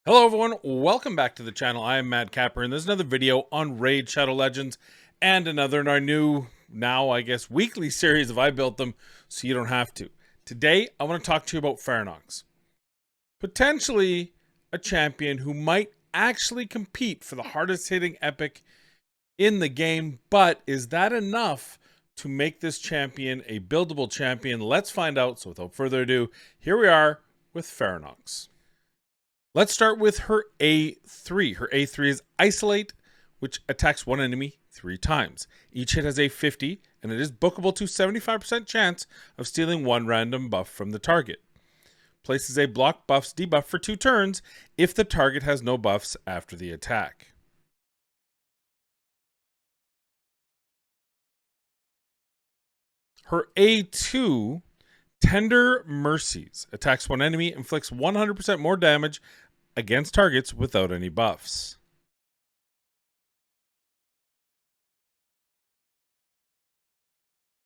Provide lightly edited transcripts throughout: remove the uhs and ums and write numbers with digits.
Hello everyone, welcome back to the channel. I am Mad Capper, and there's another video on Raid Shadow Legends and another in our new, now I guess, weekly series of I Built Them so you don't have to. Today, I want to talk to you about PHRANOX. Potentially a champion who might actually compete for the hardest hitting epic in the game, but is that enough to make this champion a buildable champion? Let's find out. So without further ado, here we are with PHRANOX. Let's start with her A3. Her A3 is Isolate, which attacks one enemy 3 times. Each hit has a 50, and it is bookable to 75% chance of stealing one random buff from the target. Places a block buffs debuff for 2 turns if the target has no buffs after the attack. Her A2, Tender Mercies, attacks one enemy, inflicts 100% more damage against targets without any buffs.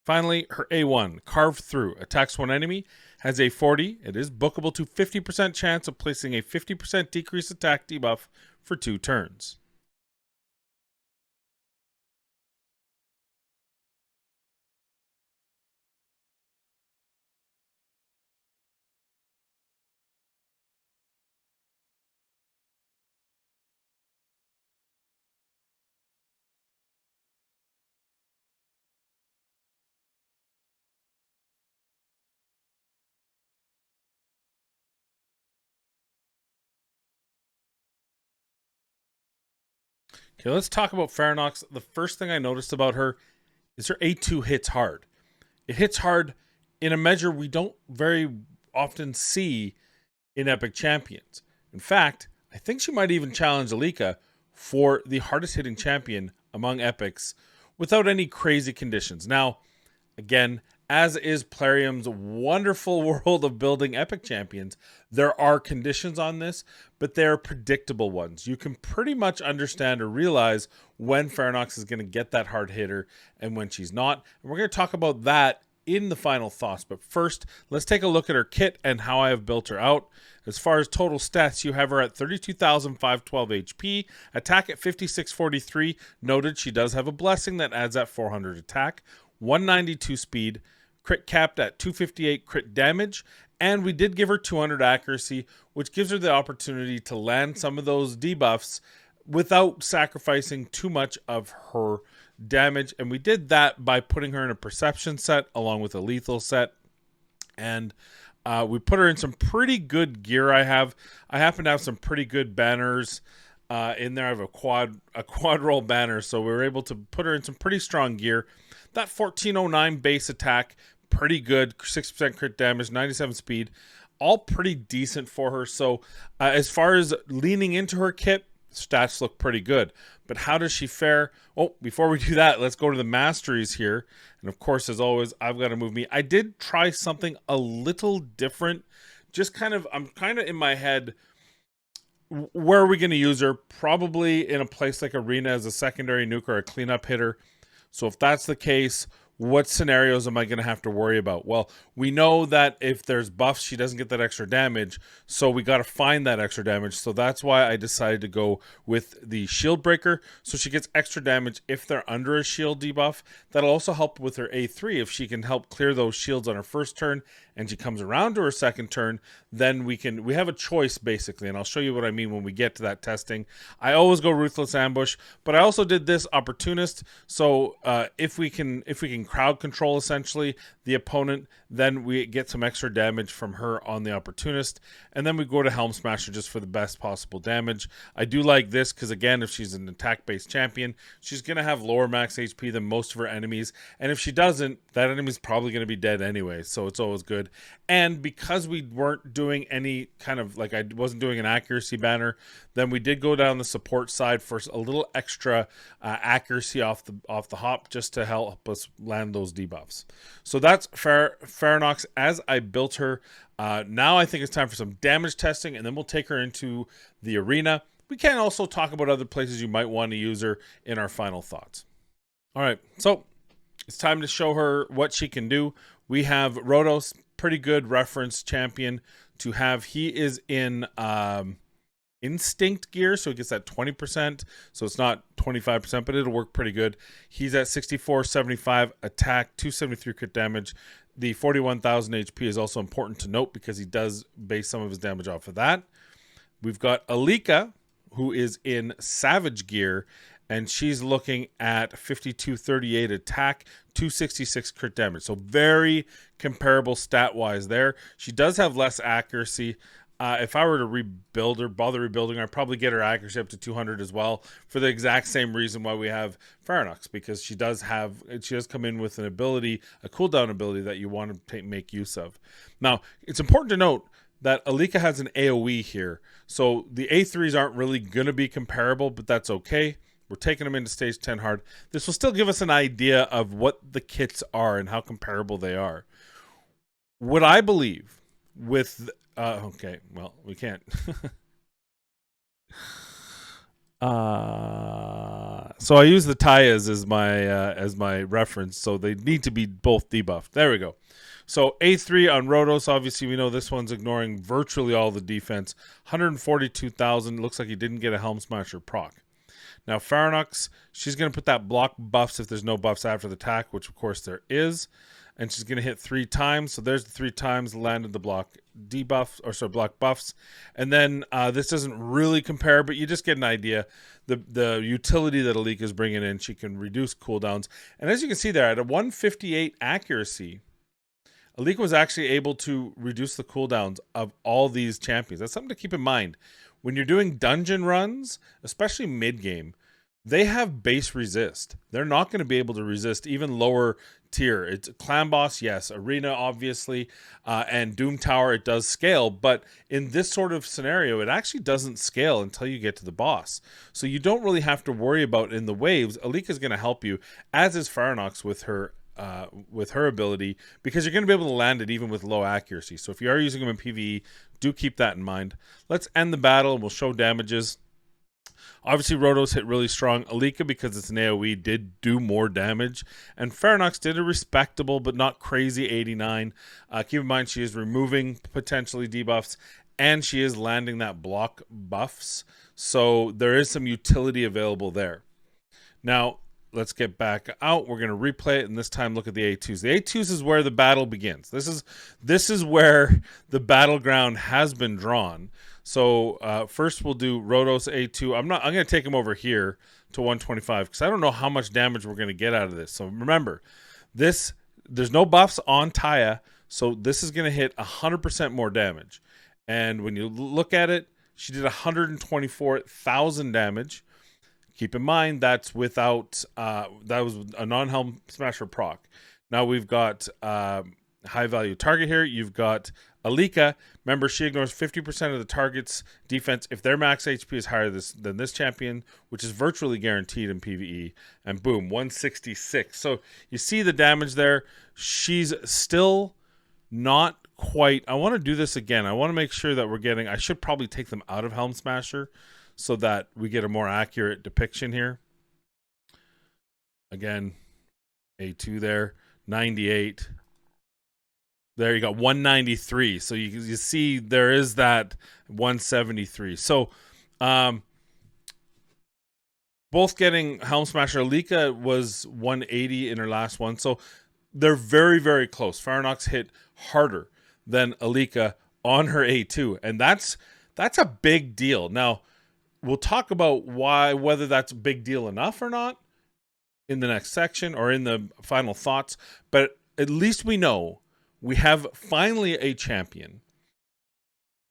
Finally, her A1, Carve Through, attacks one enemy, has a 40, it is bookable to 50% chance of placing a 50% decreased attack debuff for 2 turns. Okay, let's talk about PHRANOX. The first thing I noticed about her is her A2 hits hard. It hits hard in a measure we don't very often see in Epic Champions. In fact, I think she might even challenge Alika for the hardest hitting champion among Epics without any crazy conditions. Now, again, as is Plarium's wonderful world of building epic champions, there are conditions on this, but they're predictable ones. You can pretty much understand or realize when PHRANOX is going to get that hard hitter and when she's not. And we're going to talk about that in the final thoughts. But first, let's take a look at her kit and how I have built her out. As far as total stats, you have her at 32,512 HP, attack at 5643. Noted she does have a blessing that adds that 400 attack. 192 speed, crit capped at 258 crit damage, and we did give her 200 accuracy, which gives her the opportunity to land some of those debuffs without sacrificing too much of her damage. And we did that by putting her in a perception set along with a lethal set, and we put her in some pretty good gear. I happen to have some pretty good banners in there. I have a quad roll banner, so we were able to put her in some pretty strong gear. That 1409 base attack, pretty good, 6% crit damage, 97 speed, all pretty decent for her. So as far as leaning into her kit, stats look pretty good. But how does she fare? Oh, before we do that, let's go to the masteries here. And of course, as always, I've got to move me. I did try something a little different. I'm kind of in my head, where are we going to use her? Probably in a place like Arena as a secondary nuke or a cleanup hitter. So if that's the case, what scenarios am I going to have to worry about? Well, we know that if there's buffs, she doesn't get that extra damage. So we got to find that extra damage. So that's why I decided to go with the shield breaker. So she gets extra damage if they're under a shield debuff. That'll also help with her A3. If she can help clear those shields on her first turn and she comes around to her second turn, then we have a choice basically. And I'll show you what I mean when we get to that testing. I always go Ruthless Ambush, but I also did this Opportunist. So if we can crowd control essentially the opponent, then we get some extra damage from her on the Opportunist, and then we go to Helm Smasher just for the best possible damage. I do like this because, again, if she's an attack-based champion, she's going to have lower max HP than most of her enemies, and if she doesn't, that enemy's probably going to be dead anyway, so it's always good. And because we weren't doing any kind of, like, I wasn't doing an accuracy banner, then we did go down the support side for a little extra accuracy off the hop just to help us land those debuffs. So that's PHRANOX as I built her. Now I think it's time for some damage testing, and then we'll take her into the arena. We can also talk about other places you might want to use her in our final thoughts. All right, so it's time to show her what she can do. We have Rhodos, pretty good reference champion to have. He is in instinct gear, so he gets that 20%. So it's not 25%, but it'll work pretty good. He's at 6475 attack, 273 crit damage. The 41,000 HP is also important to note because he does base some of his damage off of that. We've got Alika, who is in Savage gear, and she's looking at 5238 attack, 266 crit damage. So very comparable stat-wise there. She does have less accuracy. If I were to rebuild her, bother rebuilding her, I'd probably get her accuracy up to 200 as well, for the exact same reason why we have PHRANOX, because she does come in with an ability, a cooldown ability that you want to make use of. Now, it's important to note that Alika has an AoE here, so the A3s aren't really going to be comparable, but that's okay. We're taking them into stage 10 hard. This will still give us an idea of what the kits are and how comparable they are. What I believe with okay, well, we can't. So I use the Tayas as my reference, so they need to be both debuffed. There we go. So A3 on Rhodos, obviously we know this one's ignoring virtually all the defense. 142,000. Looks like he didn't get a Helm Smasher proc. Now PHRANOX, she's going to put that block buffs if there's no buffs after the attack, which of course there is. And she's going to hit 3 times. So there's the 3 times landed the block debuff, or sorry, block buffs. And then this doesn't really compare, but you just get an idea. The utility that Alika is bringing in, she can reduce cooldowns. And as you can see there, at a 158 accuracy, Alika was actually able to reduce the cooldowns of all these champions. That's something to keep in mind. When you're doing dungeon runs, especially mid-game, they have base resist. They're not going to be able to resist even lower tier. It's clan boss, yes. Arena, obviously. And Doom Tower, it does scale. But in this sort of scenario, it actually doesn't scale until you get to the boss. So you don't really have to worry about in the waves. Alika is going to help you, as is PHRANOX with her ability, because you're going to be able to land it even with low accuracy. So if you are using them in PvE, do keep that in mind. Let's end the battle. We'll show damages. Obviously, Rhodos hit really strong. Alika, because it's an AoE, did do more damage. And PHRANOX did a respectable but not crazy 89. Keep in mind, she is removing potentially debuffs, and she is landing that block buffs. So there is some utility available there. Now, let's get back out. We're going to replay it, and this time look at the A2s. The A2s is where the battle begins. This is where the battleground has been drawn. So first we'll do Rhodos A2. I'm going to take him over here to 125 because I don't know how much damage we're going to get out of this. So remember, there's no buffs on Taya, so this is going to hit 100% more damage. And when you look at it, she did 124,000 damage. Keep in mind that's without that was a non-Helm Smasher proc. Now we've got high value target here. You've got Alika. Remember, she ignores 50% of the target's defense if their max HP is higher than this champion, which is virtually guaranteed in PvE. And boom, 166. So you see the damage there. She's still not quite. I want to do this again. I want to make sure that we're getting. I should probably take them out of Helm Smasher so that we get a more accurate depiction here. Again, A2 there, 98. There you go, 193. So you see there is that 173. So both getting Helm Smasher. Alika was 180 in her last one. So they're very, very close. PHRANOX hit harder than Alika on her A2. And that's a big deal. Now, we'll talk about whether that's a big deal enough or not in the next section or in the final thoughts. But at least we know we have finally a champion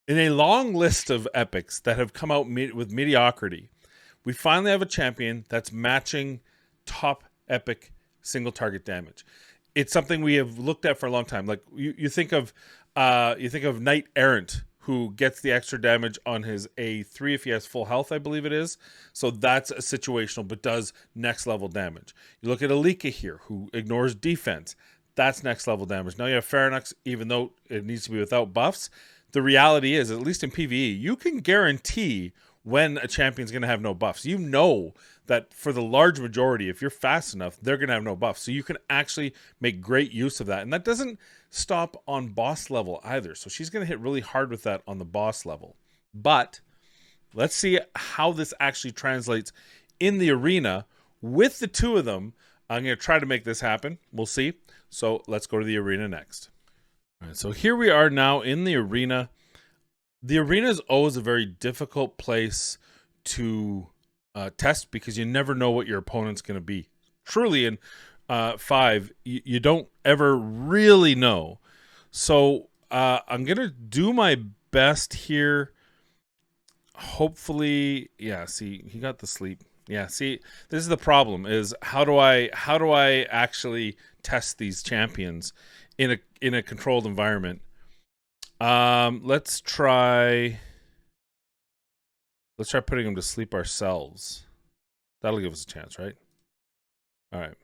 in a long list of epics that have come out with mediocrity. We finally have a champion that's matching top epic single target damage. It's something we have looked at for a long time. Like you think of Knight Errant, who gets the extra damage on his A3 if he has full health, I believe it is. So that's a situational, but does next level damage. You look at Alika here, who ignores defense. That's next level damage. Now you have PHRANOX, even though it needs to be without buffs. The reality is, at least in PvE, you can guarantee when a champion's going to have no buffs. You know that for the large majority, if you're fast enough, they're going to have no buffs. So you can actually make great use of that. And that doesn't stop on boss level either. So she's going to hit really hard with that on the boss level. But Let's see how this actually translates in the arena with the two of them. I'm going to try to make this happen. We'll see. So let's go to the arena next. All right, so here we are now in the arena. The arena is always a very difficult place to test because you never know what your opponent's going to be. Truly, in 5, you don't ever really know. So I'm going to do my best here. Hopefully, yeah, see, he got the sleep. Yeah, see, this is the problem, is how do I actually test these champions in a controlled environment? Let's try putting them to sleep ourselves. That'll give us a chance, right? All right.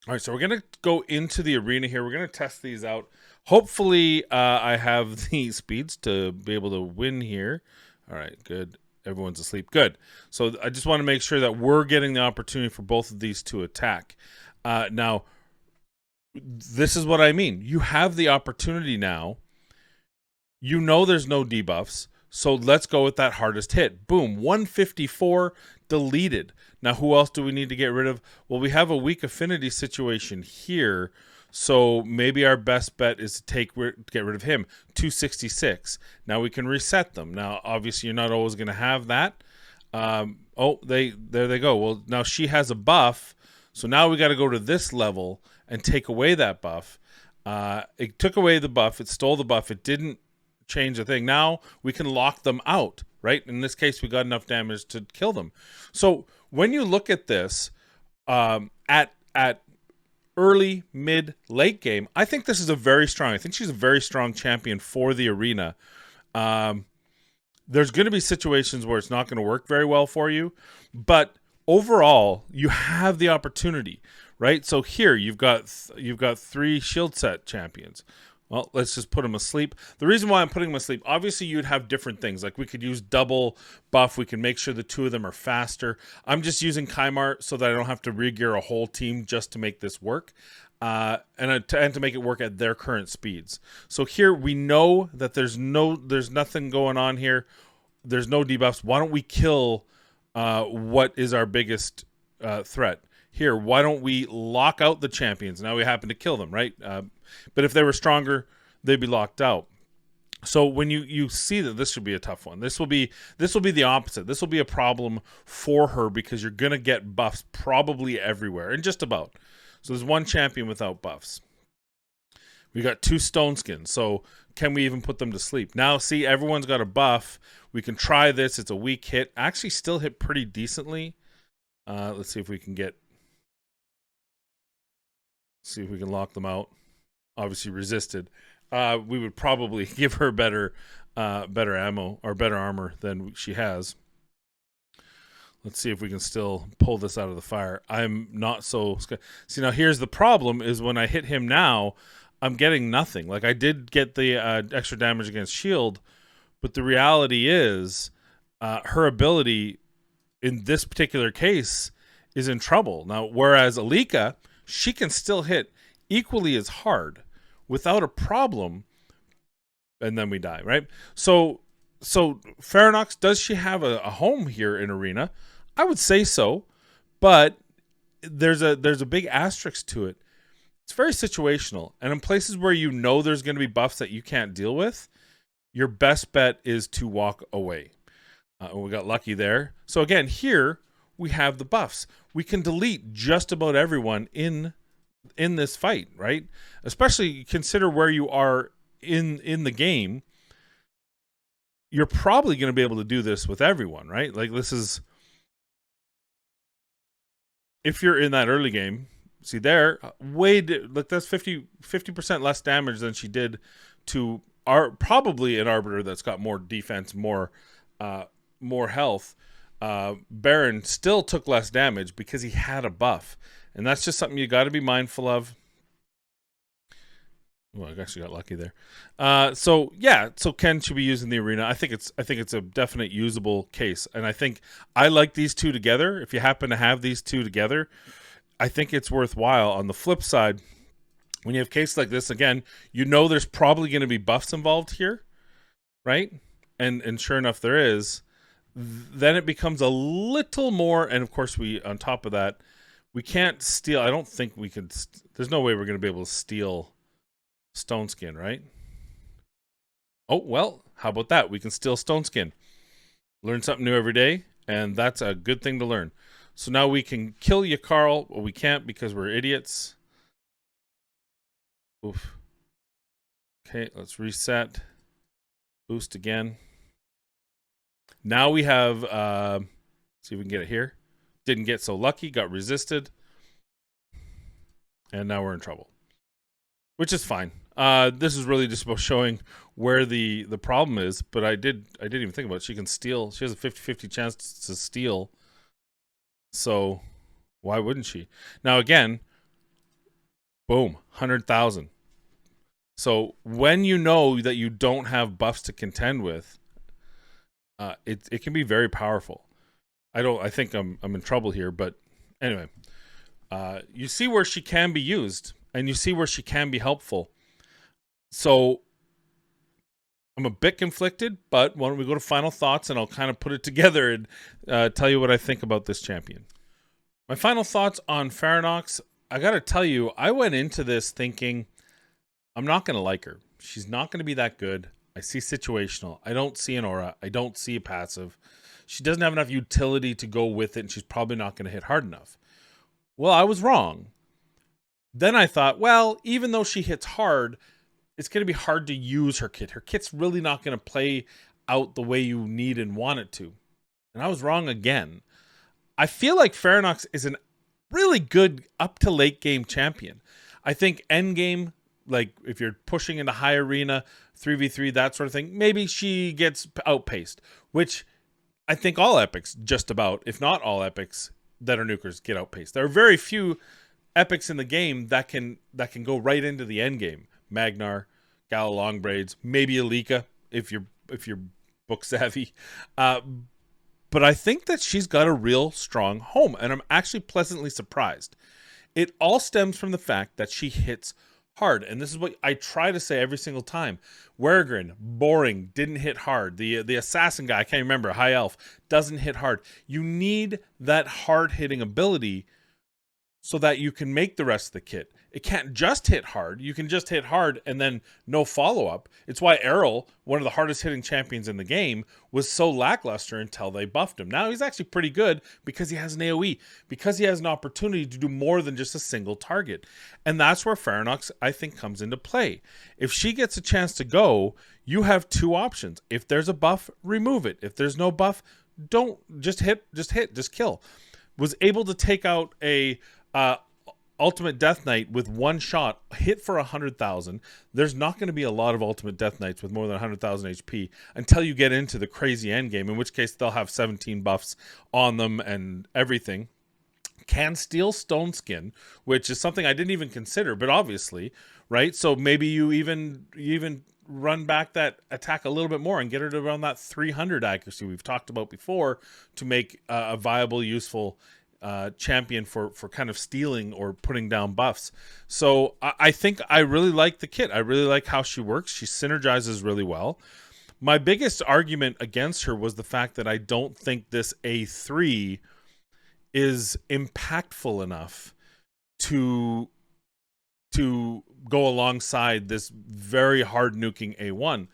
All right, so we're going to go into the arena here. We're going to test these out. Hopefully, I have the speeds to be able to win here. All right, good. Everyone's asleep. Good. So I just want to make sure that we're getting the opportunity for both of these to attack. Now, this is what I mean. You have the opportunity now. You know there's no debuffs. So let's go with that hardest hit. Boom, 154 deleted. Now, who else do we need to get rid of? Well, we have a weak affinity situation here. So maybe our best bet is to get rid of him. 266. Now we can reset them. Now, obviously, you're not always going to have that. Oh, there they go. Well, now she has a buff. So now we got to go to this level and take away that buff. It took away the buff. It stole the buff. It didn't change a thing. Now we can lock them out, right? In this case, we got enough damage to kill them. So when you look at this at early, mid, late game, I think this is I think she's a very strong champion for the arena. There's going to be situations where it's not going to work very well for you, but overall, you have the opportunity, right? So here you've got 3 shield set champions. Well, let's just put them asleep. The reason why I'm putting them asleep, obviously you'd have different things. Like we could use double buff. We can make sure the 2 of them are faster. I'm just using Kymar so that I don't have to re-gear a whole team just to make this work. And to make it work at their current speeds. So here we know that there's nothing going on here. There's no debuffs. Why don't we kill what is our biggest threat? Here, why don't we lock out the champions? Now we happen to kill them, right? But if they were stronger, they'd be locked out. So when you see that this should be a tough one, this will be the opposite. This will be a problem for her because you're gonna get buffs probably everywhere and just about. So there's 1 champion without buffs. We got 2 stone skins. So can we even put them to sleep? Now see, everyone's got a buff. We can try this. It's a weak hit. Actually, still hit pretty decently. Let's see if we can lock them out. Obviously resisted. We would probably give her better ammo or better armor than she has. Let's see if we can still pull this out of the fire. I'm not so see, now here's the problem is when I hit him now, I'm getting nothing. Like I did get the extra damage against shield, but the reality is her ability in this particular case is in trouble. Now, whereas Alika, she can still hit equally as hard without a problem, and then we die, right? So PHRANOX, does she have a home here in Arena? I would say so, but there's a big asterisk to it. It's very situational, and in places where you know there's going to be buffs that you can't deal with, your best bet is to walk away. We got lucky there. So again, here we have the buffs. We can delete just about everyone in this fight, right? Especially consider where you are in the game. You're probably going to be able to do this with everyone, right? Like this is, if you're in that early game, see there, like that's 50% less damage than she did to probably an Arbiter that's got more defense, more health. Baron still took less damage because he had a buff. And that's just something you got to be mindful of. Well, I guess you got lucky there. So Ken should be using the arena. I think it's a definite usable case, and I think I like these 2 together. If you happen to have these 2 together, I think it's worthwhile. On the flip side, when you have cases like this, again, you know there's probably going to be buffs involved here, right? and sure enough there is, then it becomes a little more. And of course, we on top of that, we can't steal. I don't think we could. There's no way we're going to be able to steal stone skin, right? Oh, well, how about that? We can steal stone skin. Learn something new every day, and that's a good thing to learn. So now we can kill you, Carl. Well, we can't because we're idiots. Oof. Okay, let's reset. Boost again. Now we have, see if we can get it here. Didn't get so lucky, got resisted. And now we're in trouble. Which is fine. This is really just about showing where the problem is, but I didn't even think about it. She can steal. She has a 50-50 chance to steal. So why wouldn't she? Now again, boom, 100,000. So when you know that you don't have buffs to contend with, it can be very powerful. I think I'm in trouble here, but anyway, you see where she can be used, and you see where she can be helpful. So I'm a bit conflicted, but why don't we go to final thoughts, and I'll kind of put it together and tell you what I think about this champion. My final thoughts on PHRANOX. I got to tell you, I went into this thinking I'm not going to like her. She's not going to be that good. I see situational. I don't see an aura. I don't see a passive. She doesn't have enough utility to go with it, and she's probably not going to hit hard enough. Well, I was wrong. Then I thought, well, even though she hits hard, it's going to be hard to use her kit. Her kit's really not going to play out the way you need and want it to. And I was wrong again. I feel like PHRANOX is a really good up to late game champion. I think end game, like if you're pushing into high arena, 3v3, that sort of thing, maybe she gets outpaced, which I think all epics, just about, if not all epics that are nukers, get outpaced. There are very few epics in the game that can go right into the end game. Magnar, Gala Longbraids, maybe Alika if you're book savvy. But I think that she's got a real strong home, and I'm actually pleasantly surprised. It all stems from the fact that she hits hard, and this is what I try to say every single time. Wergrin, boring, didn't hit hard. The assassin guy, I can't remember, high elf, doesn't hit hard. You need that hard hitting ability so that you can make the rest of the kit. It can't just hit hard. You can just hit hard and then no follow-up. It's why Errol, one of the hardest hitting champions in the game, was so lackluster until they buffed him. Now he's actually pretty good because he has an AoE, because he has an opportunity to do more than just a single target. And that's where PHRANOX, I think, comes into play. If she gets a chance to go, you have two options. If there's a buff, remove it. If there's no buff, don't just kill. Was able to take out a Ultimate Death Knight with one shot, hit for 100,000. There's not going to be a lot of Ultimate Death Knights with more than 100,000 HP until you get into the crazy end game, in which case they'll have 17 buffs on them and everything. Can steal Stone Skin, which is something I didn't even consider, but obviously, right? So maybe you even run back that attack a little bit more and get her to around that 300 accuracy we've talked about before to make a viable, useful champion for kind of stealing or putting down buffs. So I think I really like the kit. I really like how she works. She synergizes really well. My biggest argument against her was the fact that I don't think this A3 is impactful enough to go alongside this very hard nuking A1.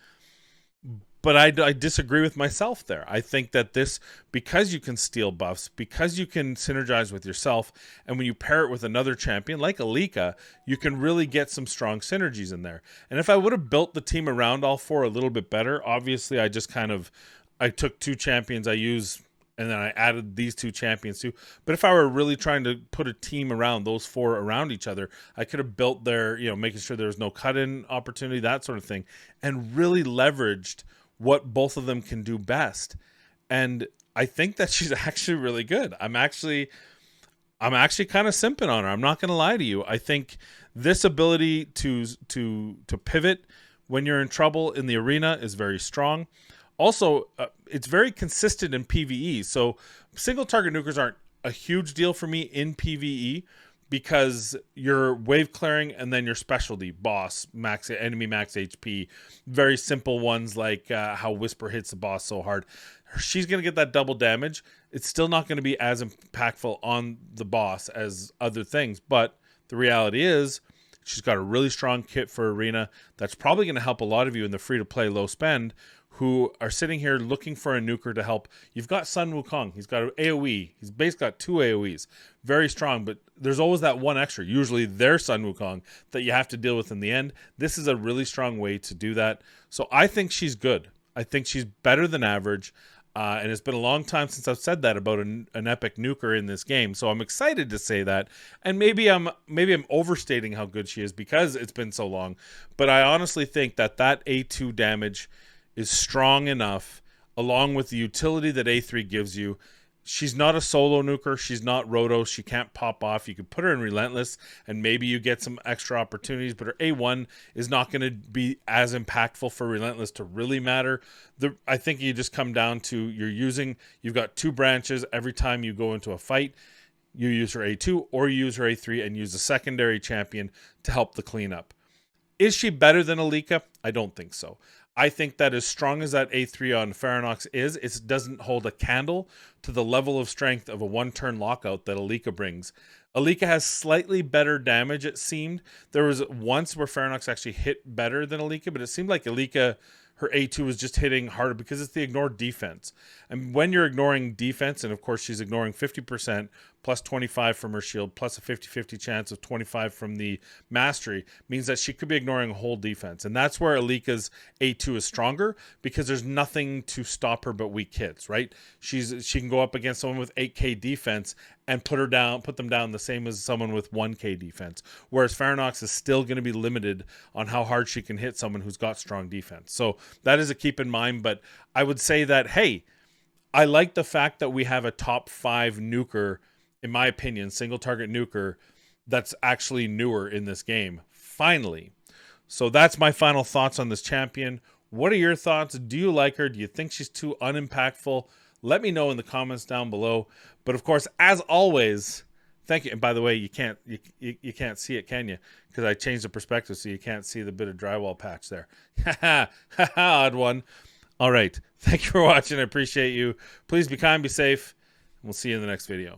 But I disagree with myself there. I think that this, because you can steal buffs, because you can synergize with yourself, and when you pair it with another champion like Alika, you can really get some strong synergies in there. And if I would have built the team around all four a little bit better, obviously I took two champions I use, and then I added these two champions too. But if I were really trying to put a team around those four around each other, I could have built their, making sure there was no cut-in opportunity, that sort of thing, and really leveraged what both of them can do best. And I think that she's actually really good. I'm actually kind of simping on her. I'm not going to lie to you. I think this ability to pivot when you're in trouble in the arena is very strong. Also, it's very consistent in PvE. So single target nukers aren't a huge deal for me in PvE because you're wave clearing and then your specialty boss max enemy max HP, very simple ones like how Whisper hits the boss so hard. She's gonna get that double damage. It's still not going to be as impactful on the boss as other things, but the reality is she's got a really strong kit for arena that's probably going to help a lot of you in the free to play low spend who are sitting here looking for a nuker to help. You've got Sun Wukong. He's got an AoE. He's basically got 2 AoEs. Very strong, but there's always that one extra. Usually their Sun Wukong that you have to deal with in the end. This is a really strong way to do that. So I think she's good. I think she's better than average. And it's been a long time since I've said that about an epic nuker in this game. So I'm excited to say that. And maybe I'm overstating how good she is because it's been so long. But I honestly think that A2 damage is strong enough, along with the utility that A3 gives you. She's not a solo nuker. She's not Roto. She can't pop off. You could put her in Relentless, and maybe you get some extra opportunities, but her A1 is not going to be as impactful for Relentless to really matter. I think you just come down to you've got 2 branches every time you go into a fight. You use her A2 or you use her A3 and use a secondary champion to help the cleanup. Is she better than Alika? I don't think so. I think that as strong as that A3 on PHRANOX is, it doesn't hold a candle to the level of strength of a one-turn lockout that Alika brings. Alika has slightly better damage, it seemed. There was once where PHRANOX actually hit better than Alika, but it seemed like Alika, her A2 was just hitting harder because it's the ignored defense. And when you're ignoring defense, and of course she's ignoring 50%, plus 25 from her shield, plus a 50-50 chance of 25 from the mastery, means that she could be ignoring a whole defense. And that's where Alika's A2 is stronger, because there's nothing to stop her but weak hits, right? She can go up against someone with 8k defense and put them down the same as someone with 1k defense. Whereas PHRANOX is still going to be limited on how hard she can hit someone who's got strong defense. So that is a keep in mind, but I would say that, hey, I like the fact that we have a top 5 nuker, in my opinion, single target nuker that's actually newer in this game. Finally. So that's my final thoughts on this champion. What are your thoughts? Do you like her? Do you think she's too unimpactful? Let me know in the comments down below. But of course, as always, thank you. And by the way, you can't see it, can you? Because I changed the perspective so you can't see the bit of drywall patch there. Odd one. All right. Thank you for watching. I appreciate you. Please be kind, be safe. We'll see you in the next video.